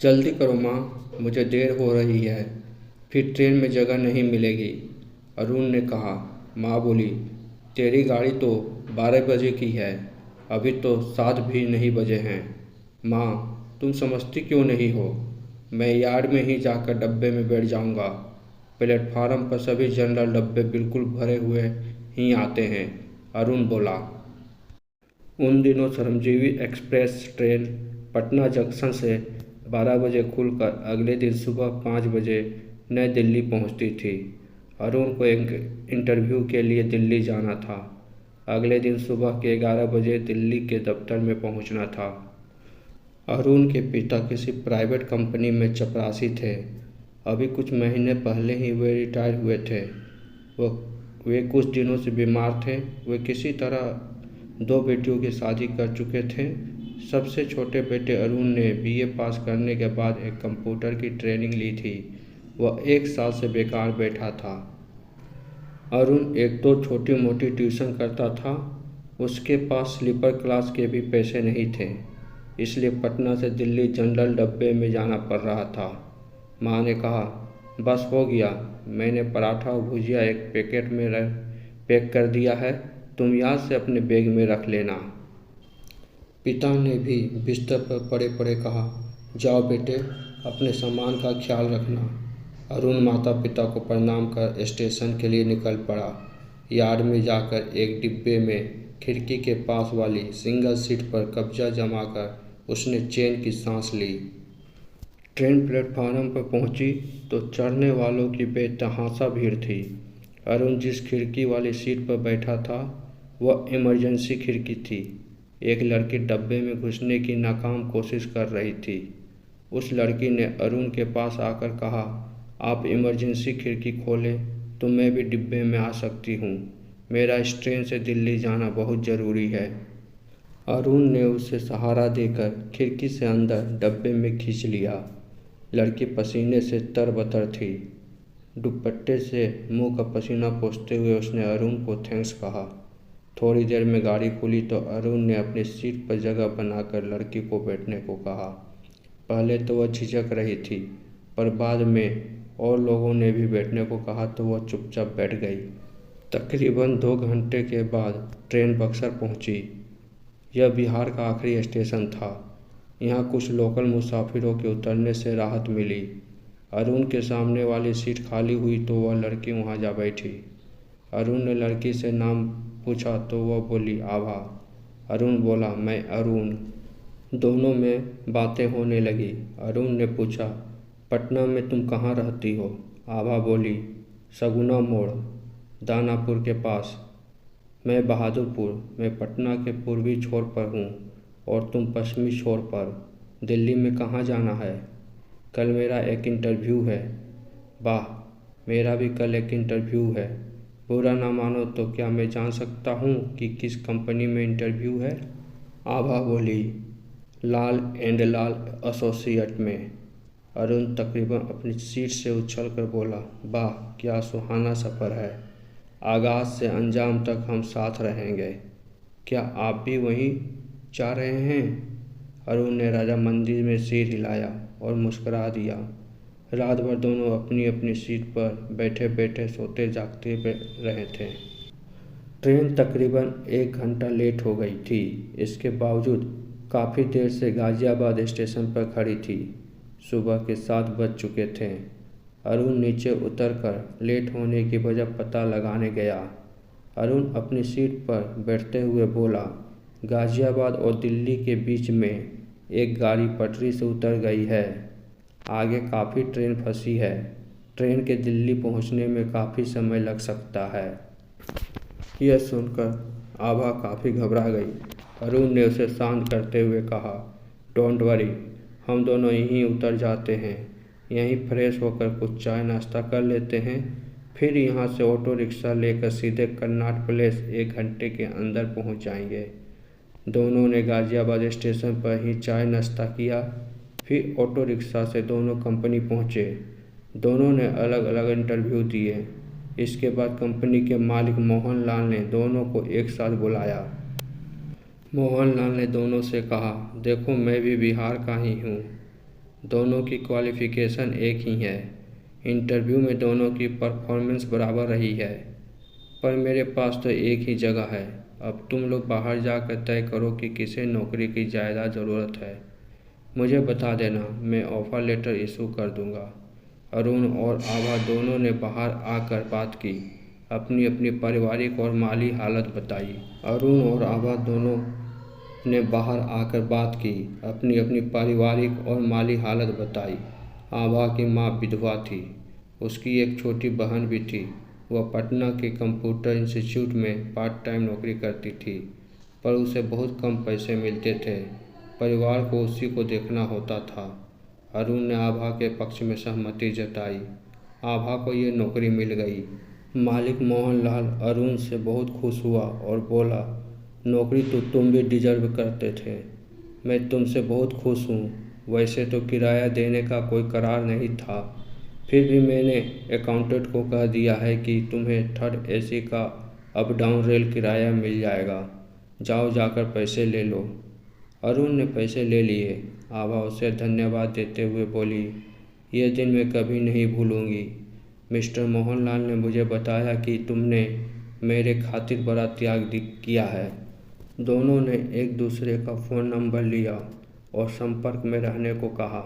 जल्दी करो माँ, मुझे देर हो रही है, फिर ट्रेन में जगह नहीं मिलेगी। अरुण ने कहा। माँ बोली, तेरी गाड़ी तो 12 बजे की है, अभी तो 7 भी नहीं बजे हैं। माँ, तुम समझती क्यों नहीं हो? मैं यार्ड में ही जाकर डब्बे में बैठ जाऊँगा। प्लेटफार्म पर सभी जनरल डब्बे बिल्कुल भरे हुए ही आते हैं, अरुण बोला। उन दिनों श्रमजीवी एक्सप्रेस ट्रेन पटना जंक्शन से 12 बजे खुलकर अगले दिन सुबह 5 बजे नई दिल्ली पहुंचती थी। अरुण को एक इंटरव्यू के लिए दिल्ली जाना था। अगले दिन सुबह के 11 बजे दिल्ली के दफ्तर में पहुंचना था। अरुण के पिता किसी प्राइवेट कंपनी में चपरासी थे। अभी कुछ महीने पहले ही वे रिटायर हुए थे। वे कुछ दिनों से बीमार थे। वे किसी तरह 2 बेटियों की शादी कर चुके थे। सबसे छोटे बेटे अरुण ने बीए पास करने के बाद एक कंप्यूटर की ट्रेनिंग ली थी। वह 1 साल से बेकार बैठा था। अरुण एक दो छोटी मोटी ट्यूशन करता था। उसके पास स्लीपर क्लास के भी पैसे नहीं थे, इसलिए पटना से दिल्ली जनरल डब्बे में जाना पड़ रहा था। माँ ने कहा, बस हो गया, मैंने पराठा और भुजिया एक पैकेट में पैक कर दिया है, तुम याद से अपने बैग में रख लेना। पिता ने भी बिस्तर पर पड़े पड़े कहा, जाओ बेटे, अपने सामान का ख्याल रखना। अरुण माता पिता को प्रणाम कर स्टेशन के लिए निकल पड़ा। यार्ड में जाकर एक डिब्बे में खिड़की के पास वाली सिंगल सीट पर कब्जा जमाकर उसने चैन की सांस ली। ट्रेन प्लेटफार्म पर पहुंची तो चढ़ने वालों की बेतहाशा भीड़ थी। अरुण जिस खिड़की वाली सीट पर बैठा था वह इमरजेंसी खिड़की थी। एक लड़की डब्बे में घुसने की नाकाम कोशिश कर रही थी। उस लड़की ने अरुण के पास आकर कहा, आप इमरजेंसी खिड़की खोलें तो मैं भी डिब्बे में आ सकती हूँ। मेरा इस ट्रेन से दिल्ली जाना बहुत ज़रूरी है। अरुण ने उसे सहारा देकर खिड़की से अंदर डब्बे में खींच लिया। लड़की पसीने से तरबतर थी। दुपट्टे से मुंह का पसीना पोंछते हुए उसने अरुण को थैंक्स कहा। थोड़ी देर में गाड़ी खुली तो अरुण ने अपनी सीट पर जगह बनाकर लड़की को बैठने को कहा। पहले तो वह झिझक रही थी, पर बाद में और लोगों ने भी बैठने को कहा तो वह चुपचाप बैठ गई। तकरीबन 2 घंटे के बाद ट्रेन बक्सर पहुंची। यह बिहार का आखिरी स्टेशन था। यहाँ कुछ लोकल मुसाफिरों के उतरने से राहत मिली। अरुण के सामने वाली सीट खाली हुई तो वह लड़की वहाँ जा बैठी। अरुण ने लड़की से नाम पूछा तो वह बोली, आभा। अरुण बोला, मैं अरुण। दोनों में बातें होने लगी। अरुण ने पूछा, पटना में तुम कहाँ रहती हो? आभा बोली, सगुना मोड़, दानापुर के पास। मैं बहादुरपुर। मैं पटना के पूर्वी छोर पर हूँ और तुम पश्चिमी छोर पर। दिल्ली में कहाँ जाना है? कल मेरा एक इंटरव्यू है। वाह, मेरा भी कल एक इंटरव्यू है। बुरा ना मानो तो क्या मैं जान सकता हूँ कि किस कंपनी में इंटरव्यू है? आभा बोली, लाल एंड लाल एसोसिएट में। अरुण तकरीबन अपनी सीट से उछलकर बोला, वाह, क्या सुहाना सफ़र है। आगाज़ से अंजाम तक हम साथ रहेंगे। क्या आप भी वहीं जा रहे हैं? अरुण ने राजा मंदिर में सिर हिलाया और मुस्कुरा दिया। रात भर दोनों अपनी अपनी सीट पर बैठे बैठे सोते जागते रहे थे। ट्रेन तकरीबन 1 घंटा लेट हो गई थी। इसके बावजूद काफ़ी देर से गाज़ियाबाद स्टेशन पर खड़ी थी। सुबह के 7 बज चुके थे। अरुण नीचे उतरकर लेट होने की वजह पता लगाने गया। अरुण अपनी सीट पर बैठते हुए बोला, गाज़ियाबाद और दिल्ली के बीच में एक गाड़ी पटरी से उतर गई है। आगे काफ़ी ट्रेन फंसी है। ट्रेन के दिल्ली पहुंचने में काफ़ी समय लग सकता है। यह सुनकर आभा काफ़ी घबरा गई। अरुण ने उसे शांत करते हुए कहा, डोंट वरी, हम दोनों यहीं उतर जाते हैं। यहीं फ्रेश होकर कुछ चाय नाश्ता कर लेते हैं, फिर यहाँ से ऑटो रिक्शा लेकर सीधे कर्नाट प्लेस 1 घंटे के अंदर पहुँच जाएंगे। दोनों ने गाज़ियाबाद स्टेशन पर ही चाय नाश्ता किया। फिर ऑटो रिक्शा से दोनों कंपनी पहुँचे। दोनों ने अलग अलग इंटरव्यू दिए। इसके बाद कंपनी के मालिक मोहनलाल ने दोनों को एक साथ बुलाया। मोहनलाल ने दोनों से कहा, देखो, मैं भी बिहार का ही हूँ। दोनों की क्वालिफ़िकेशन एक ही है। इंटरव्यू में दोनों की परफॉर्मेंस बराबर रही है, पर मेरे पास तो एक ही जगह है। अब तुम लोग बाहर जाकर तय करो कि किसे नौकरी की ज़्यादा ज़रूरत है। मुझे बता देना, मैं ऑफ़र लेटर इशू कर दूँगा। अरुण और आभा दोनों ने बाहर आकर बात की, अपनी अपनी पारिवारिक और माली हालत बताई। अरुण और आभा दोनों ने बाहर आकर बात की, अपनी अपनी पारिवारिक और माली हालत बताई। आभा की माँ विधवा थी, उसकी एक छोटी बहन भी थी। वह पटना के कंप्यूटर इंस्टीट्यूट में पार्ट टाइम नौकरी करती थी, पर उसे बहुत कम पैसे मिलते थे। परिवार को उसी को देखना होता था। अरुण ने आभा के पक्ष में सहमति जताई। आभा को ये नौकरी मिल गई। मालिक मोहनलाल अरुण से बहुत खुश हुआ और बोला, नौकरी तो तुम भी डिजर्व करते थे। मैं तुमसे बहुत खुश हूँ। वैसे तो किराया देने का कोई करार नहीं था, फिर भी मैंने अकाउंटेंट को कह दिया है कि तुम्हें थर्ड एसी का अप डाउन रेल किराया मिल जाएगा। जाओ, जाकर पैसे ले लो। अरुण ने पैसे ले लिए। आभा उसे धन्यवाद देते हुए बोली, ये दिन मैं कभी नहीं भूलूंगी। मिस्टर मोहनलाल ने मुझे बताया कि तुमने मेरे खातिर बड़ा त्याग किया है। दोनों ने एक दूसरे का फ़ोन नंबर लिया और संपर्क में रहने को कहा।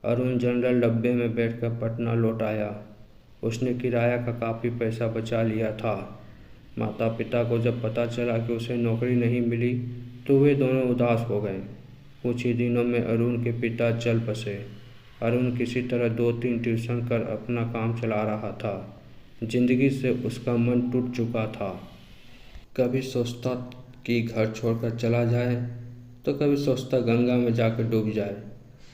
अरुण जनरल डब्बे में बैठकर पटना लौट आया। उसने किराया का काफ़ी पैसा बचा लिया था। माता पिता को जब पता चला कि उसे नौकरी नहीं मिली तो वे दोनों उदास हो गए। कुछ ही दिनों में अरुण के पिता चल बसे। अरुण किसी तरह 2-3 ट्यूशन कर अपना काम चला रहा था। जिंदगी से उसका मन टूट चुका था। कभी सोचता कि घर छोड़कर चला जाए, तो कभी सोचता गंगा में जाकर डूब जाए।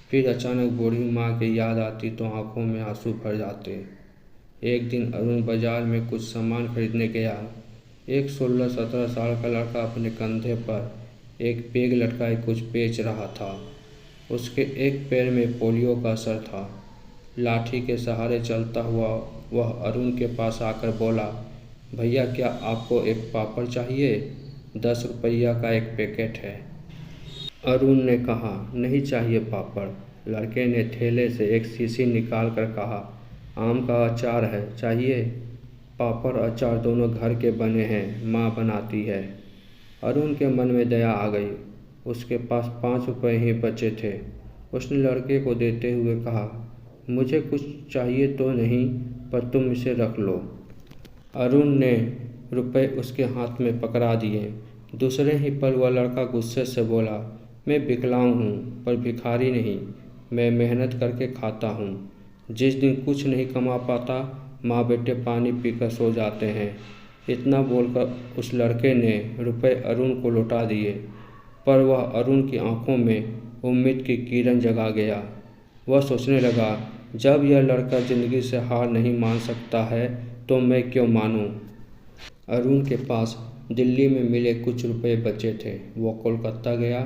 फिर अचानक बूढ़ी माँ की याद आती तो आंखों में आंसू भर जाते। एक दिन अरुण बाजार में कुछ सामान खरीदने गया। एक 16-17 साल का लड़का अपने कंधे पर एक बैग लटकाए कुछ बेच रहा था। उसके एक पैर में पोलियो का असर था। लाठी के सहारे चलता हुआ वह अरुण के पास आकर बोला, भैया क्या आपको एक पापड़ चाहिए? 10 रुपया का एक पैकेट है। अरुण ने कहा, नहीं चाहिए पापड़। लड़के ने थैले से एक शीशी निकाल कर कहा, आम का अचार है, चाहिए? पापड़ अचार दोनों घर के बने हैं, माँ बनाती है। अरुण के मन में दया आ गई। उसके पास 5 रुपये ही बचे थे। उसने लड़के को देते हुए कहा, मुझे कुछ चाहिए तो नहीं, पर तुम इसे रख लो। अरुण ने रुपए उसके हाथ में पकड़ा दिए। दूसरे ही पल वह लड़का गुस्से से बोला, मैं विकलांग हूँ पर भिखारी नहीं, मैं मेहनत करके खाता हूँ। जिस दिन कुछ नहीं कमा पाता, माँ बेटे पानी पीकर सो जाते हैं। इतना बोलकर उस लड़के ने रुपए अरुण को लौटा दिए, पर वह अरुण की आंखों में उम्मीद की किरण जगा गया। वह सोचने लगा, जब यह लड़का ज़िंदगी से हार नहीं मान सकता है तो मैं क्यों मानूं। अरुण के पास दिल्ली में मिले कुछ रुपए बचे थे। वो कोलकाता गया।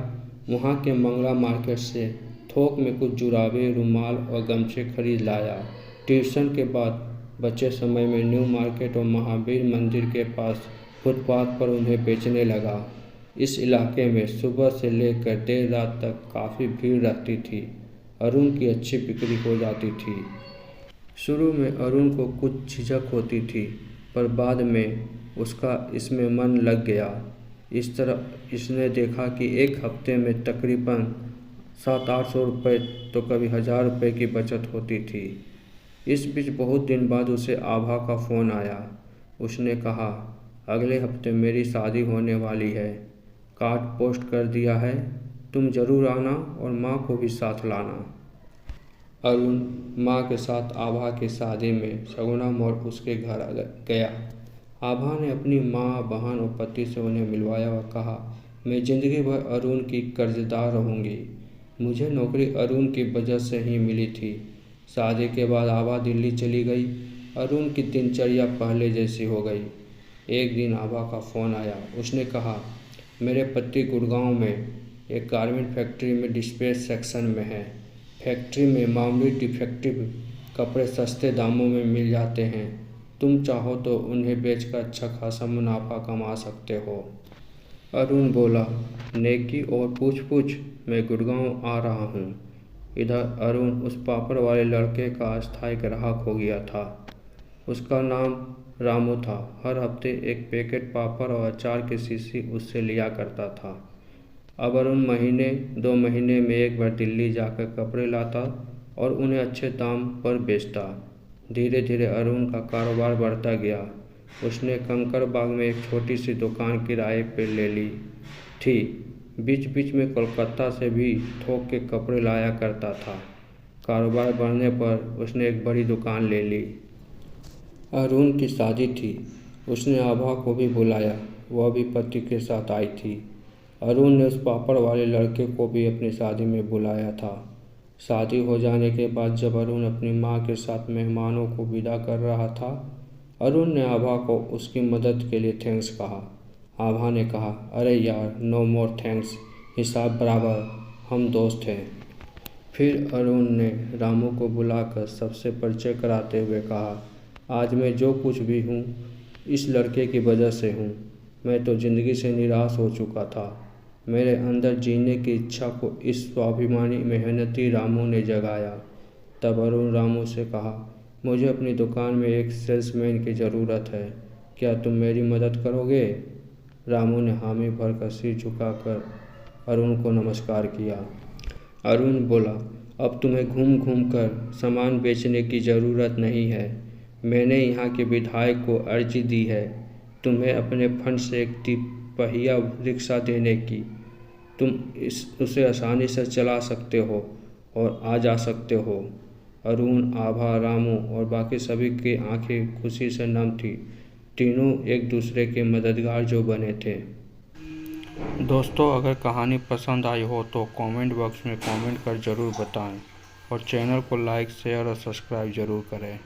वहाँ के मंगला मार्केट से थोक में कुछ जुराबे, रुमाल और गमछे खरीद लाया। ट्यूशन के बाद बचे समय में न्यू मार्केट और महावीर मंदिर के पास फुटपाथ पर उन्हें बेचने लगा। इस इलाके में सुबह से लेकर देर रात तक काफ़ी भीड़ रहती थी। अरुण की अच्छी बिक्री हो जाती थी। शुरू में अरुण को कुछ झिझक होती थी, पर बाद में उसका इसमें मन लग गया। इस तरह इसने देखा कि एक हफ्ते में तकरीबन 700-800 रुपये तो कभी 1000 रुपये की बचत होती थी। इस बीच बहुत दिन बाद उसे आभा का फ़ोन आया। उसने कहा, अगले हफ्ते मेरी शादी होने वाली है, कार्ड पोस्ट कर दिया है, तुम ज़रूर आना और माँ को भी साथ लाना। अरुण माँ के साथ आभा की शादी में सगुना मोड़ उसके घर गया। आभा ने अपनी माँ, बहन और पति से उन्हें मिलवाया और कहा, मैं ज़िंदगी भर अरुण की कर्जदार रहूँगी। मुझे नौकरी अरुण की वजह से ही मिली थी। शादी के बाद आभा दिल्ली चली गई। अरुण की दिनचर्या पहले जैसी हो गई। एक दिन आभा का फ़ोन आया। उसने कहा, मेरे पति गुड़गांव में एक गारमेंट फैक्ट्री में डिस्पैच सेक्शन में है। फैक्ट्री में मामूली डिफेक्टिव कपड़े सस्ते दामों में मिल जाते हैं। तुम चाहो तो उन्हें बेचकर अच्छा खासा मुनाफा कमा सकते हो। अरुण बोला, नेकी और पूछ पूछ, मैं गुड़गांव आ रहा हूँ। इधर अरुण उस पापड़ वाले लड़के का अस्थायी ग्राहक हो गया था। उसका नाम रामू था। हर हफ्ते एक पैकेट पापड़ और अचार की शीशी उससे लिया करता था। अब अरुण महीने 2 महीने में एक बार दिल्ली जाकर कपड़े लाता और उन्हें अच्छे दाम पर बेचता। धीरे धीरे अरुण का कारोबार बढ़ता गया। उसने कंकर बाग में एक छोटी सी दुकान किराए पर ले ली थी। बीच बीच में कोलकाता से भी थोक के कपड़े लाया करता था। कारोबार बढ़ने पर उसने एक बड़ी दुकान ले ली। अरुण की शादी थी। उसने आभा को भी बुलाया, वह भी पति के साथ आई थी। अरुण ने उस पापड़ वाले लड़के को भी अपनी शादी में बुलाया था। शादी हो जाने के बाद जब अरुण अपनी माँ के साथ मेहमानों को विदा कर रहा था, अरुण ने आभा को उसकी मदद के लिए थैंक्स कहा। आभा ने कहा, अरे यार, नो मोर थैंक्स, हिसाब बराबर, हम दोस्त हैं। फिर अरुण ने रामू को बुलाकर सबसे परिचय कराते हुए कहा, आज मैं जो कुछ भी हूँ इस लड़के की वजह से हूँ। मैं तो ज़िंदगी से निराश हो चुका था। मेरे अंदर जीने की इच्छा को इस स्वाभिमानी मेहनती रामू ने जगाया। तब अरुण रामू से कहा, मुझे अपनी दुकान में एक सेल्समैन की ज़रूरत है, क्या तुम मेरी मदद करोगे? रामू ने हामी भरकर सिर झुकाकर अरुण को नमस्कार किया। अरुण बोला, अब तुम्हें घूम घूम कर सामान बेचने की ज़रूरत नहीं है। मैंने यहाँ के विधायक को अर्जी दी है तुम्हें अपने फंड से एक तिपहिया रिक्शा देने की। तुम उसे आसानी से चला सकते हो और आ जा सकते हो। अरुण, आभा, रामू और बाकी सभी की आंखें खुशी से नम थी। तीनों एक दूसरे के मददगार जो बने थे। दोस्तों, अगर कहानी पसंद आई हो तो कमेंट बॉक्स में कमेंट कर ज़रूर बताएं और चैनल को लाइक, शेयर और सब्सक्राइब ज़रूर करें।